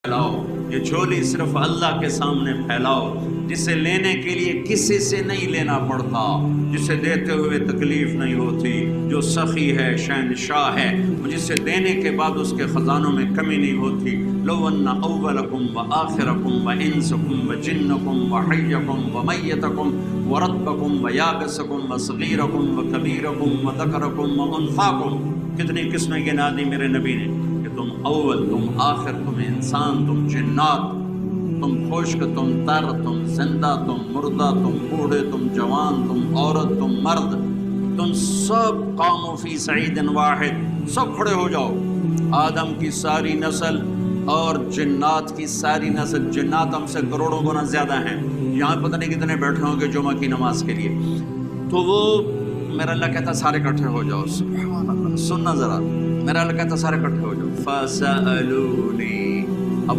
پھیلاؤ، یہ جھولی صرف اللہ کے سامنے پھیلاؤ، جسے لینے کے لیے کسی سے نہیں لینا پڑتا، جسے دیتے ہوئے تکلیف نہیں ہوتی، جو سخی ہے، شہنشاہ ہے، جسے دینے کے بعد اس کے خزانوں میں کمی نہیں ہوتی۔ لو ان اولکم وآخرکم وانسکم وجنکم وحیکم ومیتکم ورتبکم ویابسکم وصغیرکم وکبیرکم وذکرکم وانثاکم، کتنی قسمیں گنا دی میرے نبی نے کہ تم اول، تم آخر، تم انسان، تم جنات، تم خشک، تم تر، تم زندہ، تم مردہ، تم بوڑھے، تم جوان، تم عورت، تم مرد، تم سب قوموا فی صعید واحد، سب کھڑے ہو جاؤ۔ آدم کی ساری نسل اور جنات کی ساری نسل، جنات ہم سے کروڑوں گنا زیادہ ہیں، یہاں پتہ نہیں کتنے بیٹھے ہوں گے جمعہ کی نماز کے لیے، تو وہ میرا اللہ کہتا سارے اکٹھے ہو جاؤ۔ سبحان اللہ، سننا ذرا، میرا اللہ کہتا سارے اکٹھے ہو جاؤ۔ فَسَأَلُونِي